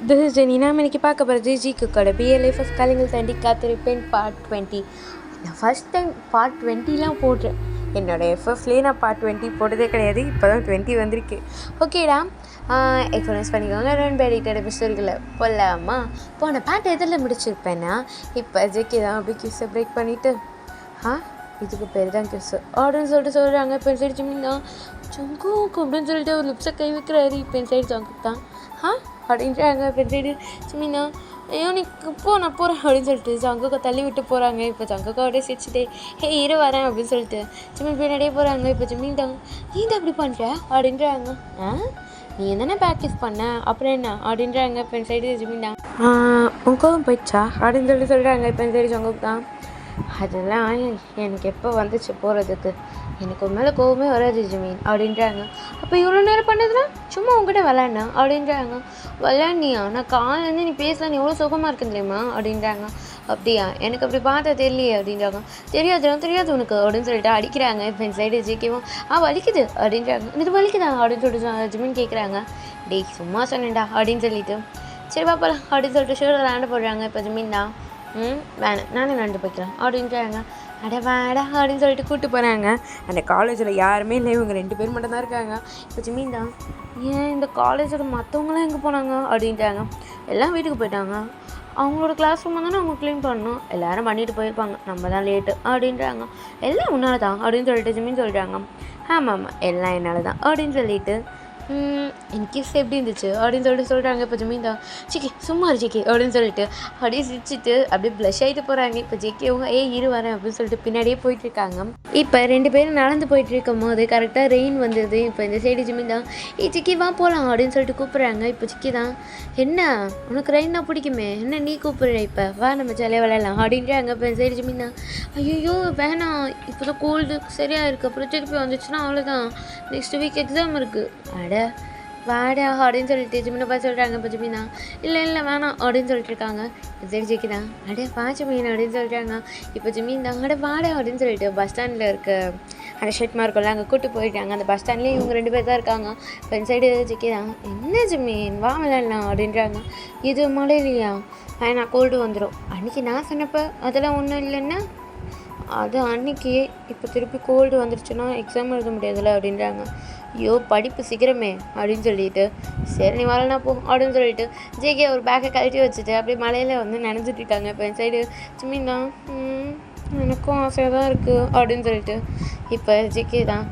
This is Jenny. நாம் இன்னைக்கு பார்க்க போகிறது ஜிக்குக்கோட பிஎல்ஏ ஃபஸ்ட் காலங்கள் தாண்டி காத்திருப்பேன் பார்ட் 20. நான் ஃபஸ்ட் டைம் பார்ட் 20லாம் போடுறேன். என்னோடய எஃப்எஃப்லேயே நான் பார்ட் 20 போட்டதே கிடையாது. இப்போ தான் 20 வந்திருக்கு. ஓகேடா, எக்ஸ்பீரியன்ஸ் பண்ணிக்கோங்க. 2 எடிட்டட் எபிசோடுகளை போடலாமா? போன பார்ட் எதில் முடிச்சிருப்பேன்னா, இப்போ ஜெக்கி தான் அப்படி கிஸ்ஸை பிரேக் பண்ணிவிட்டு இதுக்கு பேர் தான் கிஸ்ஸு அப்படின்னு சொல்லிட்டு சொல்கிறாங்க. இப்போ சைடு ஜிமின் தான் ஜங்குக்கு அப்படின்னு சொல்லிட்டு ஒரு லிப்ஸை கை வைக்கிறாரு. இப்போ சைடு ஜங்குக்கு தான் அப்படின்றாங்க. இப்போ சைடு ஜிமின்னா ஐயோ நீ நான் போகிறேன் அப்படின்னு சொல்லிட்டு ஜங்குக்கு தள்ளி விட்டு போகிறாங்க. இப்போ ஜங்குக்கு அப்படியே சிரிச்சுட்டே இரு வரேன் அப்படின்னு சொல்லிட்டு ஜிமின் பின்னாடியே போகிறாங்க. இப்போ ஜிமின் தான் நீ தான் அப்படி பண்ணுற அப்படின்றாங்க. நீ என்னென்ன ப்ராக்டிஸ் பண்ண அப்புறம் என்ன அப்படின்றாங்க. இப்போ சைடு ஜிமின் தான் உங்களுக்கும் போயிடுச்சா அப்படின்னு சொல்லிட்டு சொல்கிறாங்க. இப்போ சைடு ஜங்குக்கு தான் அதெல்லாம் எனக்கு எப்போ வந்துச்சு போகிறதுக்கு, எனக்கு ஒரு மேலே கோவமே வராது ஜிமின் அப்படின்றாங்க. அப்போ இவ்வளோ நேரம் பண்ணதுன்னா சும்மா உங்ககிட்ட விளாட்னா அப்படின்றாங்க. விளாட்னியா? நான் காலேருந்து நீ பேசலாம், நீ எவ்வளோ சுகமாக இருக்குன்னு தெரியுமா அப்படின்றாங்க. அப்படியா? எனக்கு அப்படி பார்த்தா தெரியலையே அப்படின்றாங்க. தெரியாது உனக்கு அப்படின்னு சொல்லிட்டு அடிக்கிறாங்க. இப்போ என் சைடு ஜிக்கவும் வலிக்குது அப்படின்றாங்க. இது வலிக்குதா அப்படின்னு சொல்லிட்டு ஜிமின் கேட்குறாங்க. டேய் சும்மா சொன்னேன்டா அப்படின்னு சொல்லிட்டு சரி பாப்பலாம் அப்படின்னு சொல்லிட்டு ஷூர் விளாண்டு போடுறாங்க. இப்போ ஜிமின் தான் வேணாம் நானே நடந்து போய்க்கலாம் அப்படின்றாங்க. வேடா அப்படின்னு சொல்லிட்டு கூப்பிட்டு போகிறாங்க. அந்த காலேஜில் யாருமே இல்லை, இவங்க 2 பேர் மட்டும்தான் இருக்காங்க. இப்போ ஜிமின் தான் ஏன் இந்த காலேஜில் மற்றவங்களாம் எங்கே போனாங்க அப்படின்ட்டாங்க. எல்லாம் வீட்டுக்கு போயிட்டாங்க. அவங்களோட கிளாஸ் ரூம் தானே அவங்க க்ளீன் பண்ணணும், எல்லோரும் பண்ணிட்டு போயிருப்பாங்க, நம்ம தான் லேட்டு அப்படின்றாங்க. எல்லாம் உன்னால தான் அப்படின்னு சொல்லிட்டு ஜிமின் சொல்கிறாங்க. ஆமாம் எல்லாம் என்னால் தான் அப்படின்னு சொல்லிட்டு கிஸ் எப்படி இருந்துச்சு அப்படின்னு சொல்லிட்டு சொல்கிறாங்க. இப்போ ஜிமின் தான் சிக்கி சும்மா ஜிக்கி அப்படின்னு சொல்லிட்டு அப்படியே சிரிச்சிட்டு அப்படியே ப்ளஷ் ஆகிட்டு போகிறாங்க. இப்போ ஜிக்கி அவங்க இரு வரேன் அப்படின்னு சொல்லிட்டு பின்னாடியே போயிட்டுருக்காங்க. இப்போ 2 பேரும் நடந்து போயிட்டு இருக்கும் போது கரெக்டாக ரெயின் வந்தது. இப்போ இந்த சைடு ஜிமின் தான் ஜிக்கி வா போகலாம் அப்படின்னு சொல்லிட்டு கூப்பிட்றாங்க. இப்போ ஜிக்கி தான் என்ன உனக்கு ரெயின்னா பிடிக்குமே, என்ன நீ கூப்பிட்ற, இப்போ வா நம்ம ஜாலியாக விளையாடலாம் அப்படின்றாங்க. இப்போ இந்த சைடு ஜிமின் தான் ஐயோ வேணாம் இப்போ தான் கோல்டு சரியாக இருக்குது, அப்புறம் திருப்பி வந்துச்சுன்னா அவ்வளோதான், நெக்ஸ்ட் வீக் எக்ஸாம் இருக்குது, வாடா அப்படின்னு சொல்லிட்டு ஜிமினை பார்த்து சொல்கிறாங்க. இப்போ ஜிமினா இல்லை வேணாம் அப்படின்னு சொல்லிட்டு இருக்காங்க. சரி ஜிக்கி தான் வா ஜிமின் அப்படின்னு சொல்கிறாங்க. இப்போ ஜிமின் தான் வாடா அப்படின்னு சொல்லிட்டு பஸ் ஸ்டாண்டில் இருக்க அந்த ஷெட் மார்க்கெல்லாம் அங்கே கூப்பிட்டு போயிட்டாங்க. அந்த பஸ் ஸ்டாண்ட்லேயே இவங்க 2 பேர் தான் இருக்காங்க. இப்போ இந்த சைடு ஜிக்கி தான் என்ன ஜிமின் வா விளையாடலாம் அப்படின்றாங்க. இது மழை இல்லையா, வேணாம் கோல்டு வந்துடும், அன்றைக்கி நான் சொன்னப்போ அதெல்லாம் ஒன்றும் இல்லைன்னா அது அன்றைக்கி, இப்போ திருப்பி கோல்டு வந்துருச்சுன்னா எக்ஸாம் எழுத முடியாதுல்ல அப்படின்றாங்க. ஐயோ படிப்பு சீக்கிரமே அப்படின்னு சொல்லிட்டு சரி நீ வரலனா போ அப்படின்னு சொல்லிட்டு ஜேகே ஒரு பேக்கை கழட்டி வச்சுட்டு அப்படியே மலையில் வந்து நனைஞ்சிட்டு இருக்காங்க. இப்போ என் சைடு ஜிமின் தான் எனக்கும் ஆசையாக தான் இருக்குது அப்படின்னு சொல்லிட்டு இப்போ ஜேகே தான்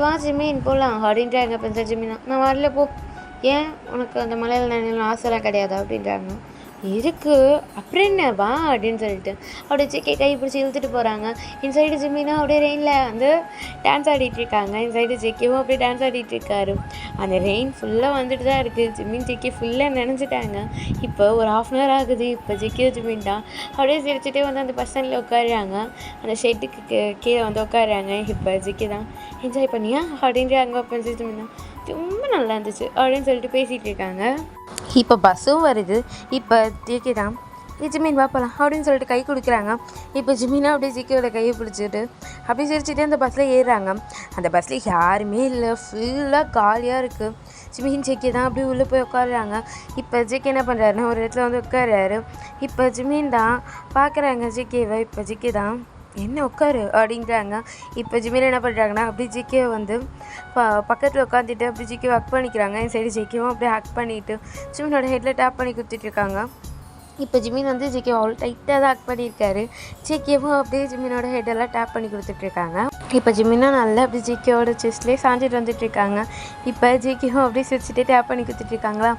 வா ஜிமின் போகலாம் அப்படின்றாங்க. இப்போ சைடு ஜிமின் தான் நான் வரல போ, ஏன் உனக்கு அந்த மலையில் நினைலாம் ஆசைலாம் கிடையாது அப்படின்றாங்க. இருக்குது அப்புறம் என்ன வா அப்படின்னு சொல்லிட்டு அப்படியே ஜிக்கே கை பிடிச்சி இழுத்துட்டு போகிறாங்க. இந்த சைடு ஜிமினா அப்படியே ரெயினில் வந்து டான்ஸ் ஆடிட்டுருக்காங்க. இந்த சைடு ஜிக்கேவும் அப்படியே டான்ஸ் ஆடிட்டுருக்காரு. அந்த ரெயின் ஃபுல்லாக வந்துட்டு தான் இருக்குது. ஜிமின் ஜிக்கே ஃபுல்லாக நினைஞ்சிட்டாங்க. இப்போ ஒரு 1/2 hour ஆகுது. இப்போ ஜிக்கே ஜிமின் தான் அப்படியே சிரிச்சுட்டே வந்து அந்த பஸ் ஸ்டாண்டில் உட்காடுறாங்க. அந்த ஷெட்டுக்கு கீழே வந்து உட்காடுறாங்க. இப்போ ஜிக்கே தான் என்ஜாய் பண்ணியா அப்படின்றாங்க. அப்போ ஜிமின் தான் ரொம்ப நல்லா இருந்துச்சு அப்படின்னு சொல்லிட்டு பேசிகிட்டு இருக்காங்க. இப்போ பஸ்ஸும் வருது. இப்போ ஜிக்கே தான் ஜிமின் வா போகலாம் அப்படின்னு சொல்லிட்டு கை கொடுக்குறாங்க. இப்போ ஜிமினா அப்படியே ஜிக்கேயோட கையை பிடிச்சிட்டு அப்படியே சிரிச்சுட்டு அந்த பஸ்ஸில் ஏறுறாங்க. அந்த பஸ்ஸில் யாருமே இல்லை, ஃபுல்லாக காலியாக இருக்குது. ஜிமின் ஜிக்கே தான் அப்படியே உள்ளே போய் உட்காடுறாங்க. இப்போ ஜிக்கே என்ன பண்ணுறாருன்னா ஒரு இடத்துல வந்து உட்காடுறாரு. இப்போ ஜிமின் தான் பார்க்குறாங்க ஜிக்கேவை. இப்போ ஜிக்கே தான் என்ன உட்காரு அப்படின்றாங்க. இப்போ ஜிமின் என்ன பண்ணுறாங்கன்னா அப்படி ஜிக்கேவை வந்து பக்கத்தில் உட்காந்துட்டு அப்படி ஜிக்கேவை ஹக் பண்ணிக்கிறாங்க. இந்த சைடு ஜிக்கேவும் அப்படியே ஹக் பண்ணிவிட்டு ஜிமினோட ஹெட்டில் டேப் பண்ணி கொடுத்துட்ருக்காங்க. இப்போ ஜிமின் வந்து ஜிக்கே அவ்வளோ டைட்டாக தான் ஹக் பண்ணியிருக்காரு. ஜிக்கேவும் அப்படியே ஜிமினோட ஹெட்டெல்லாம் டேப் பண்ணி கொடுத்துட்ருக்காங்க. இப்போ ஜிமினும் நல்லா அப்படி ஜிக்கேவோட செஸ்ட்லேயே சாஞ்சிட்டு வந்துட்டுருக்காங்க. இப்போ ஜிக்கேவும் அப்படியே சிரிச்சுட்டே டேப் பண்ணி கொடுத்துட்ருக்காங்களா.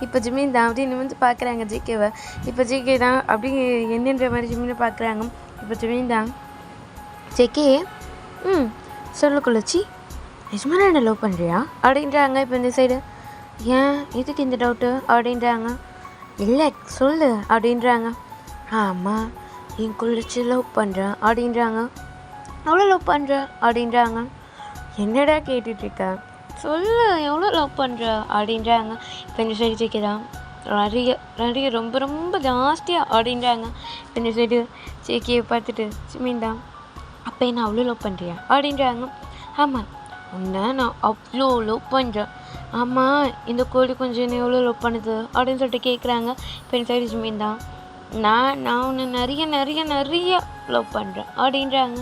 இப்போ ஜிமின் தான் அப்படியே நிமிந்து பார்க்குறாங்க ஜிக்கேவை. இப்போ ஜிக்கே தான் அப்படி என்னன்ற மாதிரி ஜிமினை பார்க்குறாங்க. இப்போ ஜிமின் தான் ஜிக்கே சொல்லு குளிச்சி நிஜமான என்ன லவ் பண்ணுறியா அப்படின்றாங்க. இப்போ இந்த சைடு ஏன் எதுக்கு இந்த டவுட்டு அப்படின்றாங்க. இல்லை சொல்லு அப்படின்றாங்க. ஆமாம் என் குளிச்சு லவ் பண்ணுறேன் அப்படின்றாங்க. எவ்வளோ லவ் பண்ணுற அப்படின்றாங்க. என்னடா கேட்டுட்ருக்க சொல்லு எவ்வளோ லவ் பண்ணுற அப்படின்றாங்க. இப்போ இந்த சைடு ஜிக்கே தான் நிறைய ரொம்ப ஜாஸ்தியாக அப்படின்றாங்க. இப்போ இந்த சைடு ஜிக்கேயை பார்த்துட்டு ஜிமின் தான் அப்போ என்ன அவ்வளோ லவ் பண்ணுறியா அப்படின்றாங்க. ஆமாம் உன்னை நான் அவ்வளோ லவ் பண்ணுறேன், ஆமாம் இந்த கோழி கொஞ்சம் என்ன எவ்வளோ லவ் பண்ணுது அப்படின்னு சொல்லிட்டு கேட்குறாங்க. இப்போ என் சைடு ஜிமின் தான், நான் உன்னை நிறைய நிறைய நிறைய லவ் பண்ணுறேன் அப்படின்றாங்க.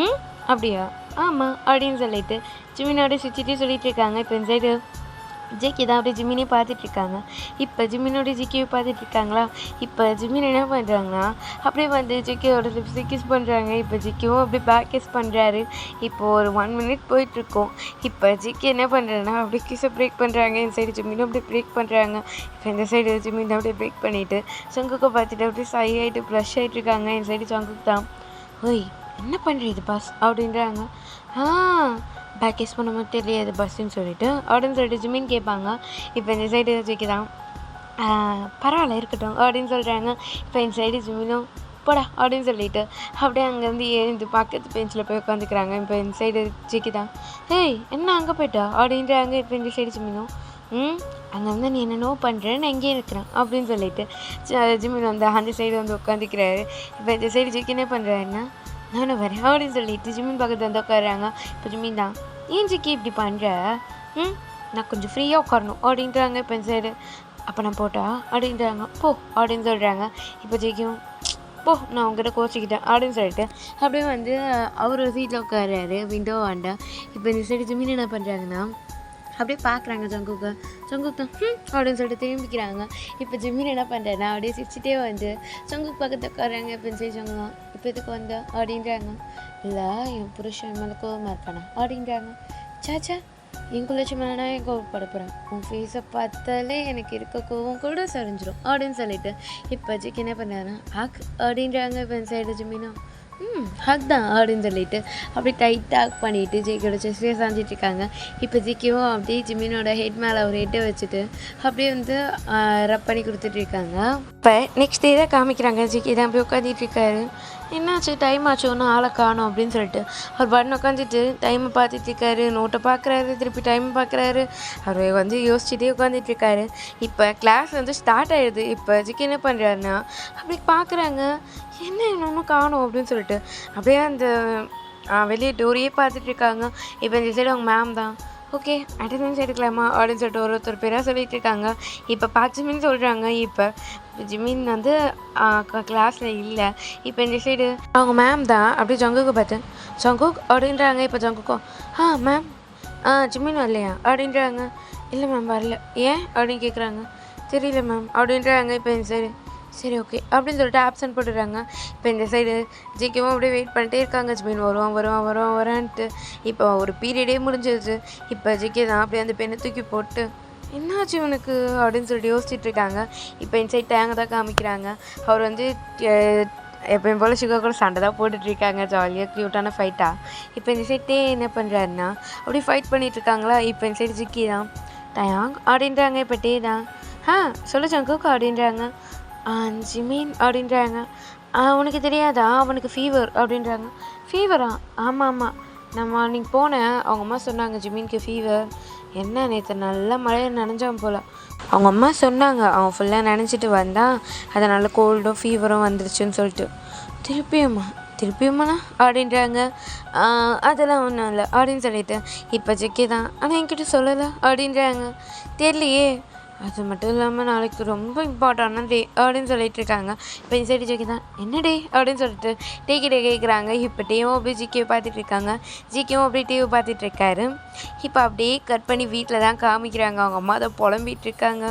ம் அப்படியா ஆமாம் அப்படின்னு சொல்லிட்டு ஜிமினோட சிரிச்சிட்டே சொல்லிட்டு இருக்காங்க. இப்போ இந்த சைடு ஜிக்கி தான் அப்படியே ஜிமினே பார்த்துட்ருக்காங்க. இப்போ ஜிமினோட ஜிக்கியை பார்த்துட்ருக்காங்களா. இப்போ ஜிமின் என்ன பண்ணுறாங்கன்னா அப்படியே வந்து ஜிக்கியோட லிப்ஸ்டிக் கிஸ் பண்ணுறாங்க. இப்போ ஜிக்கியும் அப்படியே பேக் கிஸ் பண்ணுறாரு. இப்போது ஒரு 1 minute போயிட்டுருக்கோம். இப்போ ஜிக்கி என்ன பண்ணுறேன்னா அப்படியே கிஸை பிரேக் பண்ணுறாங்க. இந்த சைடு ஜிமினும் அப்படியே பிரேக் பண்ணுறாங்க. இப்போ இந்த சைடு ஜிமின் அப்படியே பிரேக் பண்ணிவிட்டு ஜங்குக்கை பார்த்துட்டு அப்படியே சை ஆகிட்டு ப்ளஷ் ஆகிட்ருக்காங்க. இந்த சைடு ஜங்குக் தான், ஓய் என்ன பண்ணுறது பாஸ் அப்படின்றாங்க. பேக் கேஸ் பண்ண மாதிரி தெரியாது பஸ்ஸுன்னு சொல்லிட்டு அப்படின்னு சொல்லிட்டு ஜிமின் கேட்பாங்க. இப்போ இந்த சைடு ஜிக்கி தான், பரவாயில்ல இருக்கட்டும் அப்படின்னு சொல்கிறாங்க. இப்போ இந்த சைடு ஜிமினும் போடா அப்படின்னு சொல்லிட்டு அப்படியே அங்கேருந்து எழுந்து பக்கத்து பெஞ்சில் போய் உட்காந்துக்கிறாங்க. இப்போ இந்த சைடு ஜிக்கி தான், ஏய் என்ன அங்கே போய்ட்டா அப்படின்றாங்க. இப்போ இந்த சைடு ஜிமினும், அங்கே வந்து நீ என்னென்னோ பண்ணுறேன் நான் எங்கேயே இருக்கிறேன் அப்படின்னு சொல்லிட்டு ஜிமின் வந்து அந்த சைடு வந்து உட்காந்துக்கிறாரு. இப்போ இந்த சைடு ஜிக்கி என்ன பண்ணுறாருன்னா, நானும் வரேன் அப்படின்னு சொல்லிட்டு ஜிமின் பக்கத்தில் வந்து உட்காடுறாங்க. இப்போ ஜிமின் தான், ஏன் ஜிக்கி இப்படி பண்ணுற, நான் கொஞ்சம் ஃப்ரீயாக உட்காரணும் அப்படின்றாங்க. இப்போ இந்த சைடு அப்போ நான் போட்டா அப்படின்றாங்க. போ அப்படின்னு சொல்கிறாங்க. இப்போ ஜிக்கியும், போ நான் உங்ககிட்ட கோச்சிக்கிட்டேன் அப்படின்னு சொல்லிட்டு அப்படியே வந்து அவர் ஒரு சீட்டில் உட்காடுறாரு விண்டோ வாண்டா. இப்போ இந்த சைடு ஜிமின் என்ன பண்ணுறாங்கன்னா அப்படியே பார்க்குறாங்க ஜங்குக் தான் அப்படின்னு சொல்லிட்டு திரும்பிக்கிறாங்க. இப்போ ஜிமின் என்ன பண்ணுறேன்னா அப்படியே சிரிச்சிட்டே வந்து ஜங்குக் பக்கத்தில் உட்காடுறாங்க. இப்போ சரி ஜங்குதான் இப்போ இதுக்கு வந்த அப்படின்றாங்க. இல்லை என் புருஷன் மேலே கோவமாக இருக்கானா அப்படின்றாங்க. சாச்சா என் குளிர்ச்சி மேலே என் கோவப்பட போகிறேன், உன் ஃபேஸை பார்த்தாலே எனக்கு இருக்க கோவம் கூட சரிஞ்சிடும் அப்படின்னு சொல்லிட்டு இப்போ ஜிக்கு என்ன பண்ணுறாங்கன்னா அப்படின்றாங்க. இப்போ சைடு ஜிமினா ஹக் தான் அப்படின்னு சொல்லிட்டு அப்படி டைட்டாக ஹக் பண்ணிவிட்டு ஜிக்கியோட செஸ்ஸே சாஞ்சிட்ருக்காங்க. இப்போ ஜிக்கியும் அப்படியே ஜிமினோட ஹெட் மேலே ஒரு ஹெட்டை வச்சுட்டு அப்படியே வந்து ரப் பண்ணி கொடுத்துட்ருக்காங்க. இப்போ நெக்ஸ்ட் டே தான் காமிக்கிறாங்க. ஜிக்கி தான் அப்படியே உட்காந்துட்ருக்காரு. என்னாச்சு டைம் ஆச்சு ஒன்றும் ஆளை காணும் அப்படின்னு சொல்லிட்டு அவர் பட்டன் உட்காந்துட்டு டைமை பார்த்துட்ருக்காரு. நோட்டை பார்க்குறாரு, திருப்பி டைமை பார்க்குறாரு. அவர் வந்து யோசிச்சுட்டே உட்காந்துட்ருக்காரு. இப்போ கிளாஸ் வந்து ஸ்டார்ட் ஆகிடுது. இப்போ ஜிக்கி என்ன பண்ணுறாருன்னா அப்படி பார்க்குறாங்க, என்ன இன்னொன்றும் காணும் அப்படின்னு சொல்லிட்டு அப்படியே அந்த வெளியே டோரையே பார்த்துட்ருக்காங்க. இப்போ இந்த சைடு அவங்க மேம் தான், ஓகே அட்டெண்டன்ஸ் எடுக்கலாமா அப்படின்னு சொல்லிட்டு ஒருத்தர் பேராக சொல்லிகிட்டு இருக்காங்க. இப்போ 10 minutes சொல்கிறாங்க. இப்போ ஜிமின் வந்து கிளாஸில் இல்லை. இப்போ இந்த சைடு அவங்க மேம் தான் அப்படியே ஜங்குக்கு பார்த்து ஜங்குக் அப்படின்றாங்க. இப்போ ஜங்குக்கும் மேம் ஜிமின் வரலையா அப்படின்றாங்க. இல்லை மேம் வரல, ஏன் அப்படின்னு கேட்குறாங்க. தெரியல மேம் அப்படின்றாங்க. இப்போ இந்த சைடு சரி ஓகே அப்படின்னு சொல்லிட்டு ஆப்சன்ட் போட்டுடுறாங்க. இப்போ இந்த சைடு ஜிக்கியும் அப்படியே வெயிட் பண்ணிட்டே இருக்காங்க. ஜிமின் வரான்ட்டு. இப்போ ஒரு பீரியடே முடிஞ்சிருச்சு. இப்போ ஜிக்கி தான் அப்படியே அந்த பெண்ணை தூக்கி போட்டு என்னாச்சு இவனுக்கு அப்படின்னு சொல்லிட்டு யோசிச்சுட்டு இருக்காங்க. இப்போ இந்த சைட் டேங்க தான் காமிக்கிறாங்க. அவர் வந்து எப்பயும் போல் சுகர் கூட சண்டை தான் போட்டுட்ருக்காங்க. ஜாலியாக க்யூட்டான ஃபைட்டாக. இப்போ இந்த சைட் என்ன பண்ணுறாருன்னா அப்படியே ஃபைட் பண்ணிகிட்ருக்காங்களா. இப்போ இந்த சைடு ஜிக்கி தான் டயாங் அப்படின்றாங்க. இப்போ டே தான் சொல்லு ஜங்குக் அப்படின்றாங்க. ஜிமின் அப்படின்றாங்க. உனக்கு தெரியாதா அவனுக்கு ஃபீவர் அப்படின்றாங்க. ஃபீவரா? ஆமாம் நான் மார்னிங் போனேன், அவங்க அம்மா சொன்னாங்க ஜிமின்க்கு ஃபீவர். என்ன நேற்று நல்லா மழையை நனைஞ்சான் போல். அவங்க அம்மா சொன்னாங்க அவன் ஃபுல்லாக நினச்சிட்டு வந்தான், அதனால் கோல்டும் ஃபீவரும் வந்துருச்சுன்னு சொல்லிட்டு. திருப்பியுமாண்ணா அப்படின்றாங்க. அதெல்லாம் ஒன்றும் இல்லை அப்படின்னு சொல்லிட்டு இப்போ ஜிக்கி தான் ஆனால் என்கிட்ட சொல்லலை அப்படின்றாங்க. தெரியலையே, அது மட்டும் இல்லாமல் நாளைக்கு ரொம்ப இம்பார்ட்டண்டான டே அப்படின்னு சொல்லிட்டு இருக்காங்க. இப்போ இந்த சைடு ஜிக்கி தான் என்ன டே அப்படின்னு சொல்லிட்டு டே கேட்குறாங்க. இப்போ டேவும் அப்படியே ஜிக்கியை பார்த்துட்டு இருக்காங்க. ஜிக்கியும் அப்படியே டிவி பார்த்துட்ருக்காரு. இப்போ அப்படியே கட் பண்ணி வீட்டில் தான் காமிக்கிறாங்க. அவங்க அம்மா அதை புலம்பிகிட்டு இருக்காங்க.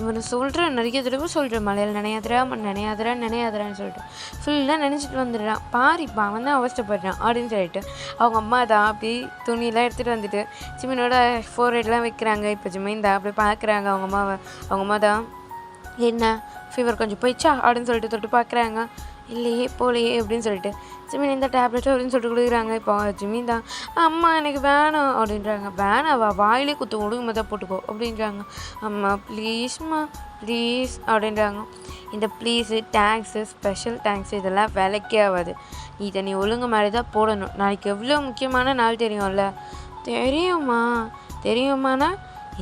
இவனை சொல்கிறேன், நிறைய தடவை சொல்கிறேன் மலையில் நினையாதரான்னு சொல்லிட்டு ஃபுல்லாக நினச்சிட்டு வந்துடுறான். பாரிப்பா அவன் தான் அவஸ்தப்படுறான் அப்படின்னு சொல்லிட்டு அவங்க அம்மா தான் அப்படி துணியெல்லாம் எடுத்துகிட்டு வந்துட்டு ஜிமினோட ஃபோர்ஹெட்லாம் வைக்கிறாங்க. இப்போ ஜிமின் தான் அப்படி பார்க்குறாங்க அவங்க அம்மா தான், என்ன ஃபீவர் கொஞ்சம் போயிடுச்சா அப்படின்னு சொல்லிட்டு தொட்டு பார்க்குறாங்க. இல்லையே போலையே அப்படின்னு சொல்லிட்டு ஜிமின் இந்த டேப்லெட்டு அப்படின்னு சொல்லிட்டு கொடுக்குறாங்க. இப்போ ஜிமின் தான் அம்மா எனக்கு வேணும் அப்படின்றாங்க. வேணாவா வாயிலே குத்து ஒடுங்க தான் போட்டுக்கோ அப்படின்றாங்க. அம்மா ப்ளீஸ்மா ப்ளீஸ் அப்படின்றாங்க. இந்த ப்ளீஸு தேங்க்ஸு ஸ்பெஷல் தேங்க்ஸு இதெல்லாம் விலைக்கே ஆகாது. இதை நீ ஒழுங்கு மாதிரி தான் போடணும். நாளைக்கு எவ்வளோ முக்கியமான நாள் தெரியும்ல. தெரியுமானா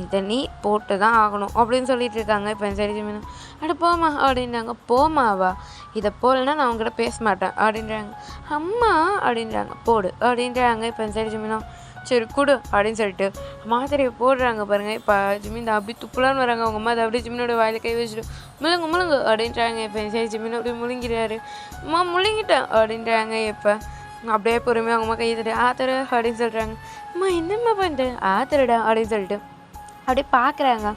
இதை நீ போட்டு தான் ஆகணும் அப்படின்னு சொல்லிட்டு இருக்காங்க. இப்போ சரி ஜிமினா அட போமா அப்படின்றாங்க. போமாவா, இதை போடலன்னா நான் உங்கள்கிட்ட பேச மாட்டேன் அப்படின்றாங்க. அம்மா அப்படின்றாங்க. போடு அப்படின்றாங்க. இப்போ சரி ஜிமினா சரி கொடு அப்படின்னு சொல்லிட்டு மாத்திரையை போடுறாங்க பாருங்கள். இப்போ ஜிமின் அப்படி துப்புலான்னு வராங்க. அவங்க அம்மா அதை அப்படியே ஜிமினோட வாயில் கை வச்சுட்டு முழுங்கு அப்படின்றாங்க. இப்போ சரி ஜிமின் அப்படியே முழுங்கிறாரு. அம்மா முழுங்கிட்டேன் அப்படின்றாங்க. இப்போ அப்படியே பொறுமையாக அவங்க அம்மா கை தட்டு ஆத்தரு அப்படின்னு சொல்கிறாங்க. அம்மா என்னம்மா பண்ணுறேன் ஆத்தருடா அப்படின்னு சொல்லிட்டு அப்படியே பார்க்குறாங்க.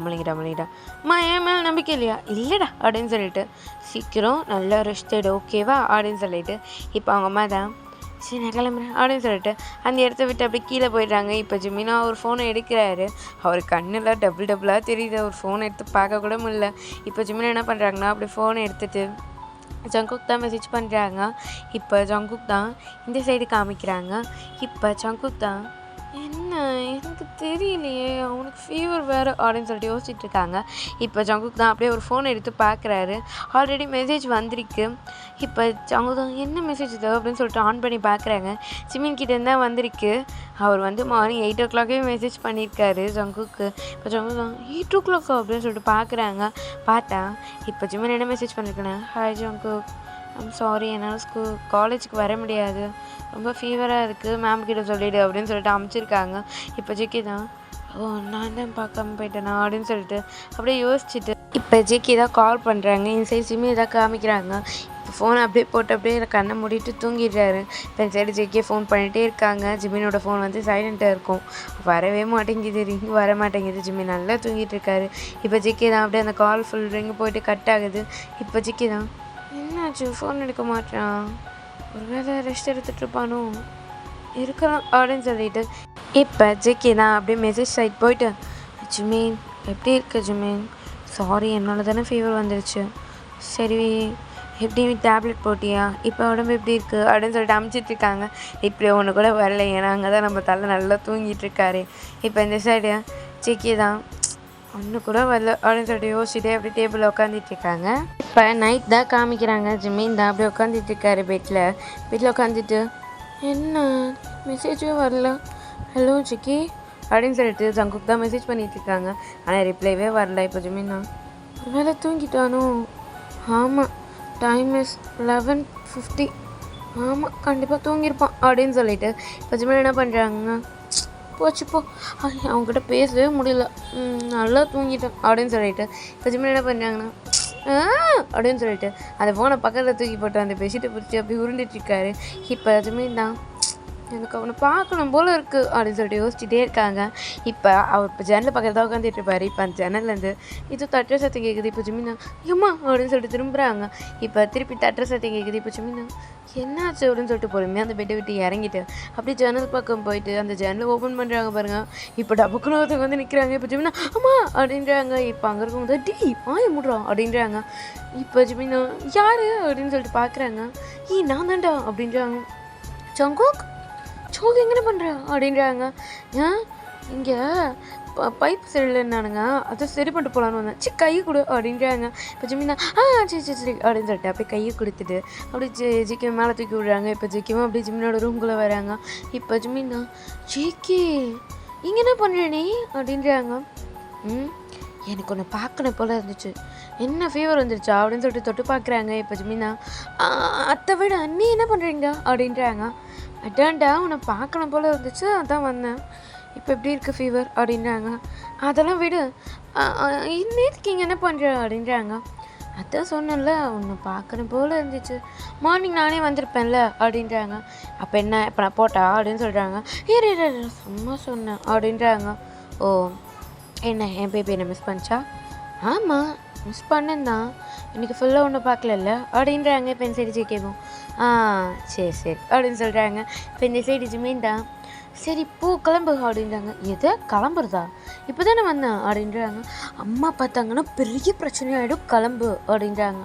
முழுங்கிட்டா அம்மா என் மேலே நம்பிக்கை இல்லையா? இல்லைடா அப்படின்னு சொல்லிட்டு சீக்கிரம் நல்லா ரெஸ்ட் எடு ஓகேவா அப்படின்னு சொல்லிட்டு இப்போ அவங்க அம்மா தான் சரி நான் கிளம்புறேன் அப்படின்னு சொல்லிட்டு அந்த இடத்த விட்டு அப்படியே கீழே போயிடுறாங்க. இப்போ ஜிமினா அவர் ஃபோனை எடுக்கிறாரு. அவர் கண்ணில் டபுளாக தெரியுது. அவர் ஃபோனை எடுத்து பார்க்க கூட முடியல. இப்போ ஜிமினா என்ன பண்ணுறாங்கன்னா அப்படியே ஃபோனை எடுத்துகிட்டு ஜங்குக் தான் மெசேஜ் பண்ணுறாங்க. இப்போ ஜங்குக் தான் இந்த சைடு காமிக்கிறாங்க. இப்போ ஜங்குக் தான் என்ன எனக்கு தெரியலையே அவனுக்கு ஃபீவர் வேறு அப்படின்னு சொல்லிட்டு யோசிச்சுட்டு இருக்காங்க. இப்போ ஜங்குக் தான் அப்படியே ஒரு ஃபோன் எடுத்து பார்க்குறாரு. ஆல்ரெடி மெசேஜ் வந்திருக்கு. இப்போ ஜங்குக் தான் என்ன மெசேஜ் இது அப்படின்னு சொல்லிட்டு ஆன் பண்ணி பார்க்குறாங்க. ஜிமின் கிட்டேருந்து தான் வந்திருக்கு. அவர் வந்து மார்னிங் 8 o'clock மெசேஜ் பண்ணியிருக்காரு ஜங்குக்கு. இப்போ ஜங்குக் தான் 8 o'clock அப்படின்னு சொல்லிட்டு பார்க்குறாங்க. பார்த்தா இப்போ ஜிமின் என்ன மெசேஜ் பண்ணியிருக்கேன்னா ஹாய் ஜங்குக் ஐம் சாரி என்னால் காலேஜுக்கு வர முடியாது, ரொம்ப ஃபீவராக இருக்குது, மேம் கிட்ட சொல்லிவிடு அப்படின்னு சொல்லிட்டு அமுச்சிருக்காங்க. இப்போ ஜிக்கி தான் நான் தான் பார்க்காம போயிட்டேனா அப்படின்னு சொல்லிட்டு அப்படியே யோசிச்சுட்டு இப்போ ஜிக்கி தான் கால் பண்ணுறாங்க. இந்த சைடு ஜிம்மி தான் காமிக்கிறாங்க. இப்போ ஃபோனை அப்படியே போட்டு அப்படியே கண்ணை மூடிட்டு தூங்கிடுறாரு. இப்போ இந்த சைடு ஜிக்கியை ஃபோன் பண்ணிகிட்டே இருக்காங்க. ஜிம்மினோட ஃபோன் வந்து சைலண்ட்டாக இருக்கும். வரவே மாட்டேங்குது, ரிங் வர மாட்டேங்குது. ஜிம்மி நல்லா தூங்கிட்டு இருக்காரு. இப்போ ஜிக்கி தான் அப்படியே அந்த கால் ஃபுல் ரிங் போயிட்டு கட் ஆகுது. இப்போ ஜிக்கி தான் என்னாச்சு ஃபோன் எடுக்க மாட்டான், ஒரு வேளை ரெஸ்ட் எடுத்துகிட்ருப்பானோ இருக்கலாம் அப்படின்னு சொல்லிட்டு இப்போ ஜிக்கி தான் அப்படியே மெசேஜ் சைட் போயிட்டு ஜிமீன் எப்படி இருக்கு ஜிமீன், சாரி என்னால் தானே ஃபீவர் வந்துருச்சு, சரி எப்படி டேப்லெட் போட்டியா, இப்போ உடம்பு எப்படி இருக்குது அப்படின்னு சொல்லிட்டு அமுச்சிட்ருக்காங்க. இப்படி ஒன்று கூட வரல, ஏன்னா அங்கே தான் நம்ம தலை நல்லா தூங்கிட்டுருக்காரு. இப்போ இந்த சைடு ஜிக்கி தான் ஒன்று கூட வரல அப்படின்னு சொல்லிட்டு யோசிச்சுட்டே அப்படியே டேபிளில் உட்காந்துட்ருக்காங்க. இப்போ நைட் தான் காமிக்கிறாங்க. ஜிம்மின் தான் அப்படியே உட்காந்துட்ருக்காரு வீட்டில் உட்காந்துட்டு என்ன மெசேஜே வரல, ஹலோ ஜிக்கி அப்படின்னு சொல்லிட்டு ஜங்குக் தான் மெசேஜ் பண்ணிகிட்ருக்காங்க. ஆனால் ரிப்ளைவே வரல. இப்போ ஜிம்மின் தான் ஒரு வேளை தூங்கிட்டானோ, ஆமாம் டைம் இஸ் 11:50, ஆமாம் கண்டிப்பாக தூங்கியிருப்பான் அப்படின்னு சொல்லிட்டு இப்போ ஜிம்மின் என்ன பண்ணுறாங்க போச்சுப்போ அவங்ககிட்ட பேசவே முடியல, நல்லா தூங்கிட்டேன் அப்படின்னு சொல்லிட்டு இப்போ ஜிம்மின் என்ன பண்ணுறாங்கன்னா அப்படின்னு சொல்லிட்டு அந்த ஃபோனை பக்கத்தில் தூக்கி போட்டு அந்த பெட்ஷீட்டை பிடிச்சி அப்படி உருண்டுட்ருக்காரு. இப்போ ஜிம்மின் தான் எனக்கு அவனை பார்க்கணும் போல் இருக்குது அப்படின்னு சொல்லிட்டு யோசிச்சுட்டே இருக்காங்க. இப்போ அவர் இப்போ ஜன்னல் பக்கத்தில் தான் உட்காந்துட்டு இருப்பார். இப்போ அந்த ஜன்னல்லேருந்து இது தட்டுற சத்தம் கேட்குது. இப்போ ஜிம்மினா ஏம்மா அப்படின்னு சொல்லிட்டு திரும்புகிறாங்க. இப்போ திருப்பி தட்டுற சத்தம் கேட்குது. இப்போ ஜிம்மினா என்னாச்சு அப்படின்னு சொல்லிட்டு பொறுமையாக அந்த பெட்டை விட்டு இறங்கிட்டு அப்படியே ஜன்னல் பக்கம் போயிட்டு அந்த ஜன்னலை ஓப்பன் பண்ணுறாங்க பாருங்கள். இப்போ டபக்குன்னு ஒருத்தவங்க வந்து நிற்கிறாங்க. இப்போ ஜிம்மினா அம்மா அப்படின்றாங்க. இப்போ அங்கே இருக்கவங்க டி வாய முடுறோம் அப்படின்றாங்க. இப்போ ஜிம்மினா யார் அப்படின்னு சொல்லிட்டு பார்க்குறாங்க. நான் தான்டா அப்படின்றாங்க. ஜங்குக் சோக்கு எங்கே பண்ணுற அப்படின்றாங்க. ஏன் இங்கே பைப் சரியில்லைன்னானுங்க, அதை சரி பண்ணிட்டு போகலான்னு வந்தேன், சரி கையை கொடு அப்படின்றாங்க. இப்போ ஜிம்மினா சரி அப்படின்னு சொல்லிட்டு அப்படியே கையை கொடுத்துட்டு அப்படியே ஜிக்கி மேலே தூக்கி விடுறாங்க. இப்போ ஜிக்கியும் அப்படியே ஜிம்மினோட ரூம்குள்ளே வராங்க. இப்போ ஜிம்மினா ஜிக்கி இங்கே என்ன பண்ணுற நீ அப்படின்றாங்க. எனக்கு ஒன்று பார்க்கணும் போல் இருந்துச்சு, என்ன ஃபீவர் வந்துருச்சா அப்படின்னு சொல்லிட்டு தொட்டு பார்க்குறாங்க. இப்போ ஜிம்மினா அத்தை விட நீ என்ன பண்ணுறீங்க அப்படின்றாங்க. அட்டான்டா உன்னை பார்க்கணும் போல் இருந்துச்சு அதான் வந்தேன், இப்போ எப்படி இருக்குது ஃபீவர் அப்படின்றாங்க. அதெல்லாம் விடு, இன்னேத்துக்கு இங்கே என்ன பண்ணுற அப்படின்றாங்க. அதான் சொன்னேன்ல உன்னை பார்க்கணும் போல் இருந்துச்சு, மார்னிங் நானே வந்திருப்பேன்ல அப்படின்றாங்க. அப்போ என்ன இப்போ நான் போட்டா அப்படின்னு சொல்கிறாங்க. சும்மா சொன்னேன் அப்படின்றாங்க. ஓ என்ன என் பேபி என்ன மிஸ் பண்ணிச்சா? ஆமாம் மிஸ் பண்ணேன் இன்றைக்கி ஃபுல்லாக ஒன்றும் பார்க்கலல்ல அப்படின்றாங்க. இப்போ இந்த சைடு ஜிக்கேவும் சரி அப்படின்னு சொல்கிறாங்க. இப்போ இந்த சைடு ஜிம்மின் தான் சரி பூ கிளம்பு அப்படின்றாங்க. எதை கிளம்புறதா, இப்போ தானே வந்தேன் அப்படின்றாங்க. அம்மா பார்த்தாங்கன்னா பெரிய பிரச்சனையாகிடும், கிளம்பு அப்படின்றாங்க.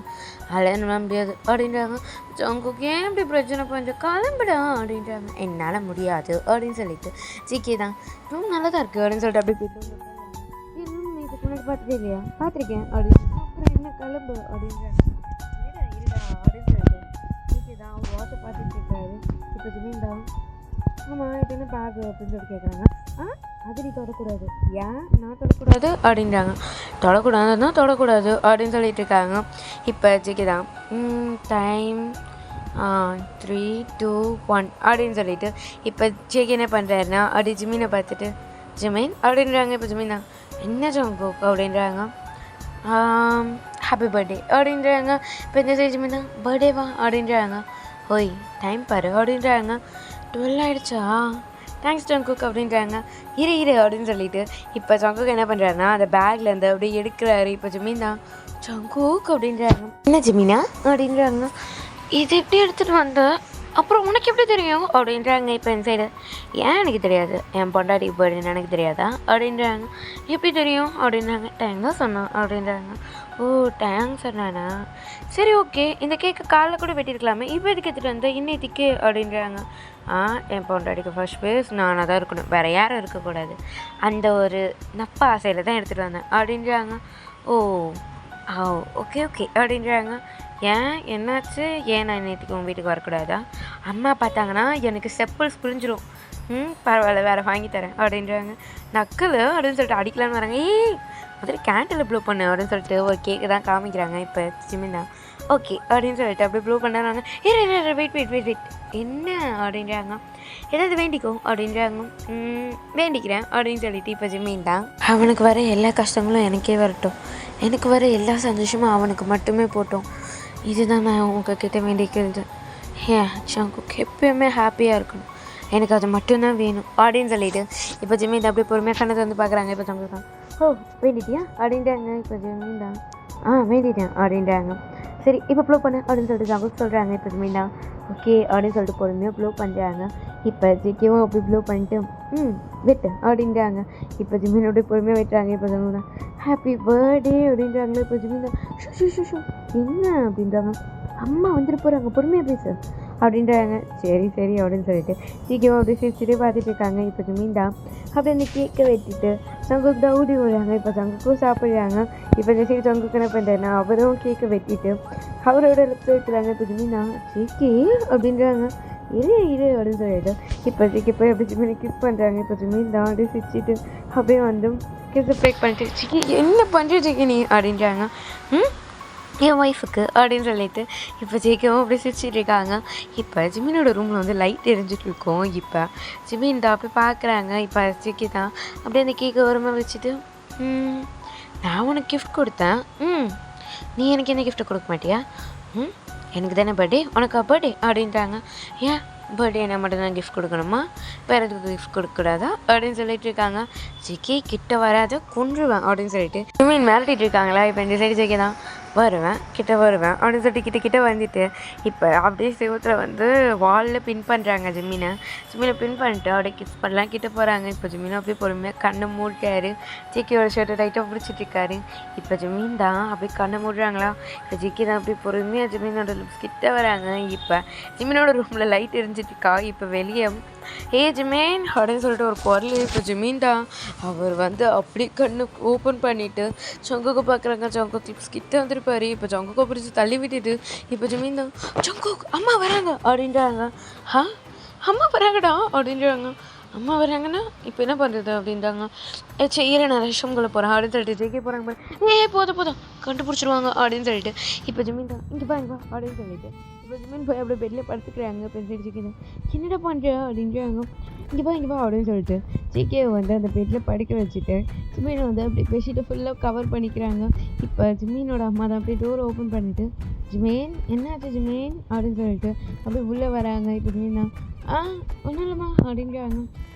அலையணும்னா முடியாது அப்படின்றாங்க. ஜங்குக்கு ஏன் இப்படி பிரச்சனை பண்ணுற, கிளம்புடா அப்படின்றாங்க. என்னால் முடியாது அப்படின்னு சொல்லிட்டு ஜிக்கே தான் ரொம்ப நல்லா தான் இருக்குது அப்படின்னு சொல்லிட்டு அப்படி போய்ட்டு முன்னாடி பார்த்துட்டே இல்லையா, பார்த்துருக்கேன் அப்படின்னு. அப்புறம் என்ன கிளம்பு அப்படின்றாங்க. இருடா அப்படின்னு சொல்லிட்டு ஜிக்கே தான் அவங்க வாட்சை பார்த்துட்டு இருக்காரு. இப்போ ஜிம்மின் தான் ஆமாம் இது என்ன பேகு அப்படின்னு சொல்லி கேட்குறாங்க. அது நீ தொடக்கூடாது, ஏன் நான் தொடக்கூடாது அப்படின்றாங்க. தொடக்கூடாதுன்னா தொடக்கூடாது அப்படின்னு சொல்லிட்டு இருக்காங்க. இப்போ ஜிக்கி தான் டைம் 3 2 1 அப்படின்னு சொல்லிட்டு இப்போ ஜேகே என்ன பண்ணுறாருன்னா அப்படி ஜிமினை பார்த்துட்டு ஜிமின் அப்படின்றாங்க. இப்போ ஜிமின் தான் என்ன ஜங்குக் அப்படின்றாங்க. ஹாப்பி பர்த்டே அப்படின்றாங்க. இப்போ இந்த சைடு ஜிமின் தான் பர்த்டேவா அப்படின்றாங்க. ஓய் டைம் பாரு அப்படின்றாங்க. 12 ஆகிடுச்சா, தேங்க்ஸ் ஜங்குக் அப்படின்றாங்க. இரு அப்படின்னு சொல்லிட்டு இப்போ ஜங்குக் என்ன பண்ணுறாருன்னா அந்த பேக்லேருந்து அப்படியே எடுக்கிறாரு. இப்போ ஜிமின் தான் ஜங்குக் அப்படின்றாங்க. என்ன ஜிமினா அப்படின்றாங்க. இது எப்படி எடுத்துகிட்டு வந்த, அப்புறம் உனக்கு எப்படி தெரியும் அப்படின்றாங்க. இப்போ என் சைடு ஏன் எனக்கு தெரியாது, என் பொண்டாட்டி பர்த்டேன்னு எனக்கு தெரியாதா அப்படின்றாங்க. எப்படி தெரியும் அப்படின்றாங்க. டேங் தான் சொன்னான் அப்படின்றாங்க. ஓ டேங் சொன்னானா, சரி ஓகே, இந்த கேக்கு காலைல கூட வெட்டியிருக்கலாமே, இப்போ எதுக்கு எடுத்துகிட்டு வந்து இன்னைக்கு அப்படின்றாங்க. என் பொண்டாட்டிக்கு ஃபர்ஸ்ட் பேஸ் நானாக தான் இருக்கணும், வேறு யாரும் இருக்கக்கூடாது, அந்த ஒரு நப்ப ஆசையில் தான் எடுத்துகிட்டு வந்தேன் அப்படின்றாங்க. ஓ ஓகே அப்படின்றாங்க. ஏன் என்னாச்சு, ஏன் நான் நேற்றுக்கு உங்கள் வீட்டுக்கு வரக்கூடாதா, அம்மா பார்த்தாங்கன்னா எனக்கு செப்பல்ஸ் புரிஞ்சிடும், பரவாயில்ல வேறு வாங்கி தரேன் அப்படின்றாங்க. நக்கல் அப்படின்னு சொல்லிட்டு அடிக்கலான்னு வராங்க. முதல்ல கேண்டில் ப்ளூ பண்ணு அப்படின்னு சொல்லிட்டு ஒரு கேக்கு தான் காமிக்கிறாங்க. இப்போ ஜிமின் தான் ஓகே அப்படின்னு சொல்லிட்டு அப்படியே ப்ளூ பண்ணுறாங்க. வெயிட் என்ன அப்படின்றாங்க. ஏதாவது வேண்டிக்கோ அப்படின்றாங்க. வேண்டிக்கிறேன் அப்படின்னு சொல்லிட்டு இப்போ ஜிமின் தான் அவனுக்கு வர எல்லா கஷ்டங்களும் எனக்கே வரட்டும், எனக்கு வர எல்லா சந்தோஷமும் அவனுக்கு மட்டுமே போட்டோம், இதுதான் நான் உங்ககிட்ட வேண்டிக்கிறது. ஜங்குக் எப்பயுமே ஹாப்பியாக இருக்கணும், எனக்கு அது மட்டும்தான் வேணும் அப்படின்னு சொல்லிட்டு இப்போ ஜிமின் அப்படியே பொறுமையாக கண்ணத்தை வந்து பார்க்குறாங்க. இப்போ ஜங்குக் தான் ஓ வேண்டிட்டியா அப்படின்றாங்க. இப்போ ஜிமின் தான் வேண்டிட்டேன் அப்படின்றாங்க. சரி இப்போ ப்ளூ பண்ணு அப்படின்னு சொல்லிட்டு ஜங்குக் சொல்கிறாங்க. இப்போ ஜிமின் தான் ஓகே அப்படின்னு சொல்லிட்டு பொறுமையாக ப்ளூ பண்ணுறாங்க. இப்போ ஜிகேவும் அப்படி ப்ளூ பண்ணிட்டு வெட்டு அப்படின்றாங்க. இப்போ ஜிமின் அப்படியே பொறுமையாக வெட்டுறாங்க. இப்போ ஜங்குக் தான் ஹாப்பி பர்த்டே அப்படின்றாங்களே. இப்போ ஜிமின் தான் ஷூ என்ன அப்படின்றாங்க. அம்மா வந்துட்டு போகிறாங்க, பொறுமையாக பேசு அப்படின்றாங்க. சரி அப்படின்னு சொல்லிட்டு ஜிகேவும் அப்படியே சிரிச்சுட்டு பார்த்துட்டு இருக்காங்க. இப்போ ஜிமின் தான் அப்படியே அந்த கேக்கை வெட்டிட்டு ஜங்குக் தான் ஊடி விடுறாங்க. இப்போ ஜங்குக்கும் சாப்பிட்றாங்க. இப்போ இந்த சைடு ஜங்குக்கு என்ன பண்ணுறேன்னா அவரும் கேக்கை வெட்டிட்டு அவரோட லிப்ஸ் வைக்கிறாங்க. இப்போ ஜிமின் தான் ஜிகே அப்படின்றாங்க. இரு அப்படின்னு சொல்லிட்டு இப்போ ஜிகே போய் அப்படி ஜிமினை கிஸ் பண்ணுறாங்க. இப்போ ஜிமின் தான் அப்படியே சிரிச்சிட்டு அப்படியே வந்து கிஸ் பிரேக் பண்ணிட்டு ஜிகே என்ன பண்ணுற ஜிகே நீ அப்படின்றாங்க. என் ஒய்ஃபுக்கு அப்படின்னு சொல்லிட்டு இப்போ ஜிகேவும் அப்படி சிரிச்சிட்டு இருக்காங்க. இப்போ ஜிமினோட ரூமில் வந்து லைட் எரிஞ்சிட்டு இருக்கோம். இப்போ ஜிமின் தான் அப்படி பார்க்குறாங்க. இப்போ ஜிகே தான் அப்படியே அந்த கேக்கை ஓரமாக வச்சுட்டு நான் உனக்கு கிஃப்ட் கொடுத்தேன், நீ எனக்கு என்ன கிஃப்ட்டை கொடுக்க மாட்டியா, எனக்கு தானே பர்த்டே உனக்கா பர்த்டே அப்படின்ட்டாங்க. ஏன் பர்த்டே என்ன மட்டும் தான் கிஃப்ட் கொடுக்கணுமா, வேறு எதுக்கு கிஃப்ட் கொடுக்கக்கூடாதா அப்படின்னு சொல்லிட்டு இருக்காங்க. ஜிகே கிட்ட வராத கொன்றுவேன் அப்படின்னு சொல்லிட்டு ஜிமின் மிரட்டிட்டு இருக்காங்களா. இப்போ இந்த சைடு ஜிகே தான் கிட்ட வருவேன் அப்படின்னு சொல்லிட்டு கிட்ட வந்துட்டு இப்போ அப்படியே செவத்தில் வந்து வாலில் பின் பண்ணுறாங்க. ஜிமினை பின் பண்ணிட்டு அப்படியே கிஸ் பண்ணலாம் கிட்ட போகிறாங்க. இப்போ ஜிமினும் அப்படியே பொறுமையாக கண்ணை மூடிட்டாரு. ஜிகேயோட ஷர்ட்டை டைட்டாக பிடிச்சிட்ருக்காரு. இப்போ ஜிமின் தான் அப்படியே கண்ணை மூடுறாங்களா. இப்போ ஜிகே தான் அப்படியே பொறுமையாக ஜிமினோட லிப்ஸ் கிட்ட வராங்க. இப்போ ஜிமினோட ரூமில் லைட் எரிஞ்சிட்ருக்கா. இப்போ வெளியே ஜிமின் அப்படின்னு சொல்லிட்டு ஒரு குரல். இப்போ ஜிமின் தான் அவர் வந்து அப்படி கண்ணு ஓப்பன் பண்ணிவிட்டு ஜங்குக்கு பார்க்குறாங்க. ஜங்குக் லிப்ஸ் கிட்ட வந்துருப்பாரு. இப்போ ஜங்குக்கை பிடிச்சி தள்ளி விட்டுட்டு இப்போ ஜிமின் தான் ஜங்குக் அம்மா வராங்க அப்படின்றாங்க. அம்மா வராங்கடா அப்படின்றாங்க. அம்மா வராங்கன்னா இப்போ என்ன பண்ணுறது அப்படின்றாங்க. செய்யற நான் ரெஸ்ட்ரூம்குள்ளே போகிறேன் அப்படின்னு சொல்லிட்டு ஜெயிக்க போகிறாங்க. போதும் கண்டுபிடிச்சிருவாங்க அப்படின்னு சொல்லிட்டு இப்போ ஜிமின் தான் இங்கே வா அப்படின்னு சொல்லிட்டு இப்போ ஜிமின் போய் அப்படியே பெட்டில் படுத்துக்கிறாங்க. இப்போ ஜிகே என்னடா பண்ணுற அப்படின்றாங்க. இங்கே வா அப்படின்னு சொல்லிட்டு ஜிகேவை வந்து அந்த பெட்டில் படுக்க வச்சுட்டு ஜிமினை வந்து அப்படியே பெட்ஷீட்டை ஃபுல்லாக கவர் பண்ணிக்கிறாங்க. இப்போ ஜிமினோட அம்மா தான் அப்படியே டோரை ஓப்பன் பண்ணிவிட்டு ஜிமின் என்னாச்சு ஜிமின் அப்படின்னு சொல்லிட்டு அப்படியே உள்ளே வராங்க. இப்போ ஜிமின் தான் ஒன்றும் இல்லைம்மா அப்படின்றாங்க.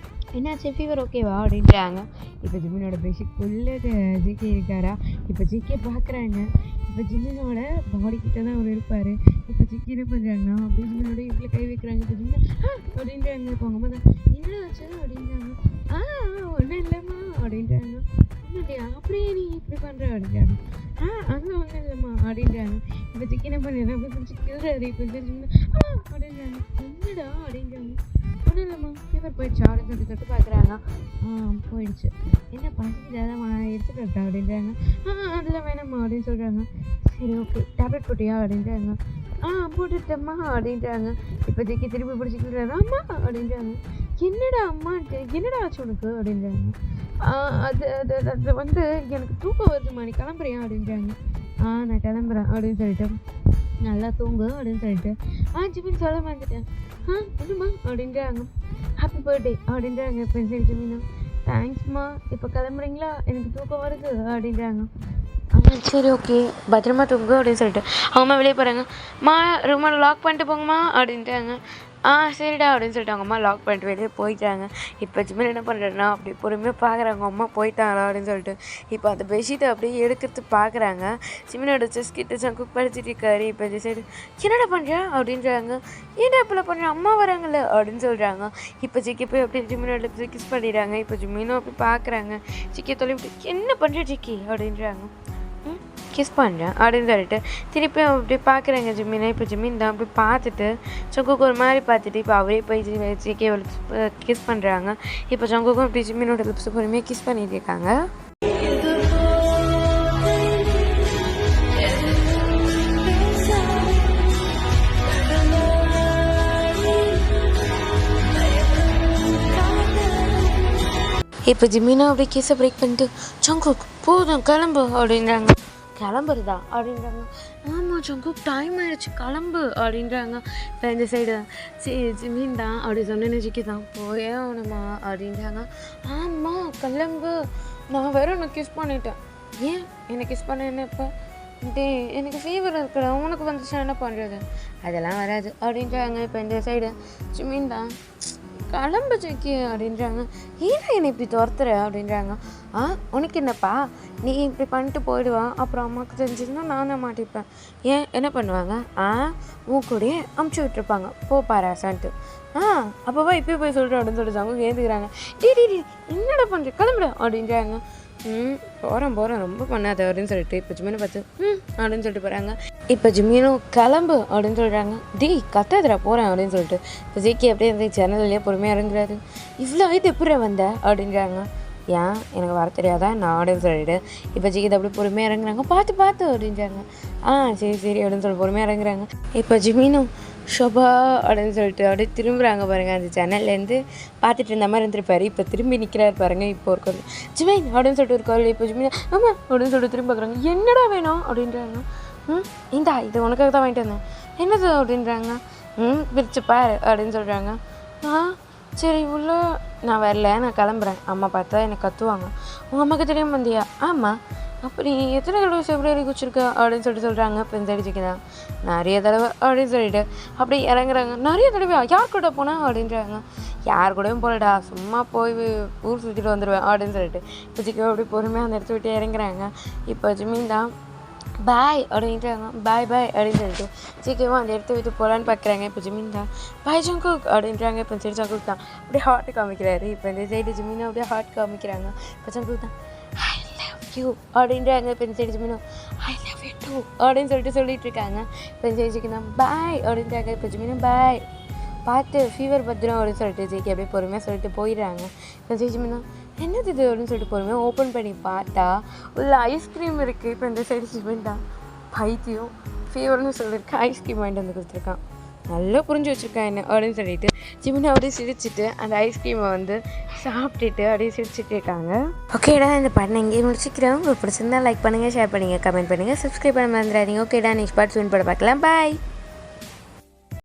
என்னாச்சு ஃபீவர் ஓகேவா அப்படின்றாங்க. இப்போ ஜிமினோட பெட்ஷீட் ஃபுல்லாக ஜிகே இருக்காரா. இப்போ ஜிகே பார்க்குறாங்க. இப்போ ஜிமினோட பாடி கிட்ட தான் அவர் இருப்பார். இப்போ ஜிகே என்ன பண்ணுறாங்கன்னா அப்படியே ஜிமினோட இப்படி கை வைக்கிறாங்க. இப்போ ஜிமின் அப்படின்றாங்க. இப்போ அவங்க அம்மா தான் என்ன ஆச்சு அப்படின்றாங்க. ஒன்றும் இல்லைம்மா அப்படின்றாங்க. இல்லையா அப்படியே நீ இப்படி பண்ணுற அப்படின்றாங்க. அதெல்லாம் ஒன்றும் இல்லைம்மா அப்படின்றாங்க. இப்போ ஜிகே என்ன பண்ணுறாங்க அப்படி கொஞ்சம் கிள்றாரு. இப்போ ஜிமின் அப்படின்றாங்க. என்னடா அப்படின்றாங்க. ஒன்றும் இல்லைம்மா ஃபீவர் போயிடுச்சு அப்படின்னு தொட்டு பார்க்குறாங்க. போயிடுச்சு. என்ன பசிக்குது அதான் எடுத்துகிட்டு வரட்டா அப்படின்றாங்க. அதெல்லாம் வேணாம்மா அப்படின்னு சொல்கிறாங்க. சரி ஓகே டேப்லெட் போட்டியா அப்படின்றாங்க. போட்டுட்டேம்மா அப்படின்றாங்க. இப்போ ஜிகே திருப்பி பிடிச்சிக்கிறாரு. அம்மா அப்படின்றாங்க. என்னடா அம்மான்ட்டு என்னடா ஆச்சு உனக்கு அப்படின்றாங்க. அது வந்து எனக்கு தூக்கம் வருதுமா, நீ கிளம்புறியா அப்படின்றாங்க. நான் கிளம்புறேன் அப்படின்னு சொல்லிட்டு நல்லா தூங்கு அப்படின்னு சொல்லிட்டு ஜிமின் சொல்ல வந்துட்டேன். என்னம்மா அப்படின்றாங்க. ஹாப்பி பர்த்டே அப்படின்றாங்க. இப்போ சரி ஜிமினும் தேங்க்ஸ்மா, இப்போ கிளம்புறீங்களா, எனக்கு தூக்கம் வருது அப்படின்றாங்க. சரி ஓகே பத்திரமா தூங்கு அப்படின்னு சொல்லிட்டு அவங்க அம்மா வெளியே போகிறாங்க. ரூமை லாக் பண்ணிட்டு போங்கம்மா அப்படின்ட்டாங்க. சரிடா அப்படின்னு சொல்லிட்டு அவங்க அம்மா லாக் பண்ணிட்டு வெளியே போயிட்டாங்க. இப்போ ஜிமின் என்ன பண்ணுறேன்னா அப்படி பொறுமையாக பார்க்குறாங்க அம்மா போயிட்டாங்களா அப்படின்னு சொல்லிட்டு. இப்போ அந்த பெட்ஷீட்டை அப்படியே எடுக்கிறது பார்க்குறாங்க. ஜிமினோட செஸ் கிட்ட குக் படிச்சுட்டு இருக்காரு. இப்போ இந்த சைடு என்னடா பண்ணுறா அப்படின்றாங்க. ஏன்டா இப்போலாம் பண்ணுறேன், அம்மா வராங்கல்ல அப்படின்னு சொல்கிறாங்க. இப்போ ஜிக்கி போய் அப்படியே ஜிமினோட கிஸ் பண்ணிடுறாங்க. இப்போ ஜிமினும் அப்படி பார்க்குறாங்க. ஜிக்கியை தொலைவிட்டு என்ன பண்ணுற ஜிக்கி அப்படின்றாங்க. கிஸ் பண்ணுறேன் அப்படின்னு சொல்லிட்டு திருப்பி அப்படி பார்க்குறாங்க ஜிமினை. இப்போ ஜிமின் தான் அப்படி பார்த்துட்டு சங்குக்கு ஒரு மாதிரி பார்த்துட்டு இப்போ அவரே போய் ஜிக்கே கிஸ் பண்ணுறாங்க. இப்போ சங்குக்கும் இப்படி ஜிமினோட லிப்ஸ் பொறுமையாக கிஸ் பண்ணிட்டு இருக்காங்க. இப்போ ஜிமினா அப்படியே கிஸை பிரேக் பண்ணிட்டு சங்குக் போதும் கிளம்பு அப்படின்றாங்க. கிளம்புறதா அப்படின்றாங்க. ஆமாம் சங்குக் டைம் ஆகிடுச்சு கிளம்பு அப்படின்றாங்க. இப்போ இந்த சைடு ஜிமின் தான் அப்படி சொன்னேன்னு ஜிக்கி தான் போயே ஆகணுமா அப்படின்றாங்க. ஆமாம் கிளம்பு, நான் வேற உனக்கு கிஸ் பண்ணிட்டேன். ஏன் எனக்கு கிஸ் பண்ண என்ன இப்போ எனக்கு ஃபீவர் இருக்குடா, உனக்கு வந்துச்சுன்னா என்ன பண்ணுறது, அதெல்லாம் வராது அப்படின்றாங்க. இப்போ இந்த சைடு ஜிமின் தான் கிளம்பு ஜிக்கி அப்படின்றாங்க. ஏன்னா என்னை இப்படி துரத்துற அப்படின்றாங்க. உனக்கு என்னப்பா, நீ இப்படி பண்ணிட்டு போயிடுவான், அப்புறம் அம்மாவுக்கு தெரிஞ்சிருந்தா நான் தான் மாட்டிப்பேன். ஏன் என்ன பண்ணுவாங்க, உன் கூடயே அமுச்சு விட்டுருப்பாங்க போப்பாராசான்ட்டு. அப்போவா இப்போயே போய் சொல்கிறேன் அப்படின்னு சொல்லிட்டாங்க. ஏந்துக்கிறாங்க. டி என்னடா பண்ணுற கிளம்புட அப்படின்றாங்க. போகிறேன் ரொம்ப பண்ணாத அப்படின்னு சொல்லிட்டு இப்போ ஜிமினை பார்த்து அப்படின்னு சொல்லிட்டு போகிறாங்க. இப்போ ஜிமினும் கிளம்பு அப்படின்னு சொல்கிறாங்க. கத்தாதுரா போகிறேன் அப்படின்னு சொல்லிட்டு இப்போ ஜிக்கி அப்படியே இந்த சேனல்லையே பொறுமையாக இறங்குறாரு. இவ்வளோ வயது எப்படி வந்த அப்படின்றாங்க. ஏன் எனக்கு வர தெரியாதா நான் அப்படின்னு சொல்லிட்டு இப்போ ஜிக்கி அப்படி பொறுமையாக இறங்குறாங்க. பார்த்து அப்படின்றாங்க. சரி அப்படின்னு சொல்லி பொறுமையாக இறங்குறாங்க. இப்போ ஜிமினும் ஷோபா அப்படின்னு சொல்லிட்டு அப்படியே திரும்புகிறாங்க பாருங்கள். அந்த சேனல்லேருந்து பார்த்துட்டு இருந்த மாதிரி இருந்துருப்பாரு. இப்போ திரும்பி நிற்கிறாரு பாருங்கள். இப்போ ஒரு குரல் ஜிமின் அப்படின்னு சொல்லிட்டு ஒரு குரல். இப்போ ஜிமின் ஆமாம் அப்படின்னு சொல்லிட்டு திரும்பி பார்க்குறாங்க. என்னடா வேணும் அப்படின்றாங்க. இந்தா இது உனக்காக தான் வாங்கிட்டு வந்தேன். என்னது அப்படின்றாங்க. பிரிச்சு பாரு அப்படின்னு சொல்கிறாங்க. சரி உள்ள நான் வரல, நான் கிளம்புறேன், அம்மா பார்த்தா எனக்கு கத்துவாங்க. உங்கள் அம்மாவுக்கு தெரியாமல் வந்தியா? ஆமாம். அப்படி எத்தனை தடவை ஃபெப்ரவரி குச்சிருக்கா அப்படின்னு சொல்கிறாங்க. இப்போ தெரிஞ்சுக்கலாம் நிறைய தடவை அப்படின்னு சொல்லிட்டு அப்படி இறங்குறாங்க. நிறைய தடவை யார் கூட போனால் அப்படின்றாங்க. யார் கூடயும் போகலடா, சும்மா போய் ஊர் சுற்றிட்டு வந்துடுவேன் அப்படின்னு சொல்லிட்டு இப்போ ஜிக்கோ அப்படி பொறுமையாக அந்த இடத்த விட்டு இறங்குறாங்க. இப்போ ஜிமின் தான் பாய் அப்படின்றாங்க. பாய் அப்படின்னு சொல்லிட்டு ஜிக்கேவும் அந்த இடத்த விட்டு போகலான்னு பார்க்குறாங்க. இப்போ ஜிமின் தான் பாய் ஜங்குக் அப்படின்றாங்க. இப்போ சரி ஜங்குக் தான் அப்படியே ஹார்ட் காமிக்கிறாரு. இப்போ இந்த சைடு ஜிமினை அப்படியே ஹார்ட் காமிக்கிறாங்க. இப்போ ஜங்குக் தான் ஐ லவ் யூ அப்படின்றாங்க. இப்போ இந்த சைடு ஜிமினும் ஐ லவ் யூ டூ அப்படின்னு சொல்லிட்டு இருக்காங்க. இப்போ இந்த சைடு ஜிக்கி தான் பாய் அப்படின்றாங்க. இப்போ ஜிமினும் பாய் பார்த்து ஃபீவர் பத்திரம் அப்படின்னு சொல்லிட்டு ஜிக்கி அப்படியே பொறுமையாக சொல்லிட்டு போயிடுறாங்க. இப்போ ஜிமின் தான் என்னது இது அப்படின்னு சொல்லிட்டு பொறுமையாக ஓப்பன் பண்ணி பார்த்தா உள்ள ஐஸ்கிரீம் இருக்குது. இப்போ இந்த சைடு ஜிமின் தான் பைத்தியம் ஃபீவர்னு சொல்லியிருக்கு, ஐஸ்கிரீம் வாங்கிட்டு வந்து கொடுத்துருக்கான். நல்லா புரிஞ்சு வச்சுருக்கான் என்ன அப்படின்னு சொல்லிட்டு ஜிமினை அப்படியே சிரிச்சுட்டு அந்த ஐஸ்கிரீமை வந்து சாப்பிட்டுட்டு அப்படியே சிரிச்சுட்டு இருக்காங்க. ஓகேடா இந்த பண்ண இங்கே முடிச்சுக்கிறேன். உங்களுக்கு பிடிச்சிருந்தா லைக் பண்ணுங்கள், ஷேர் பண்ணுங்கள், கமெண்ட் பண்ணுங்கள், சப்ஸ்கிரைப் பண்ண மறந்துடாதீங்க. ஓகேடா நெக்ஸ்ட் பார்ட் சூன் படம் பார்க்கலாம். பாய்.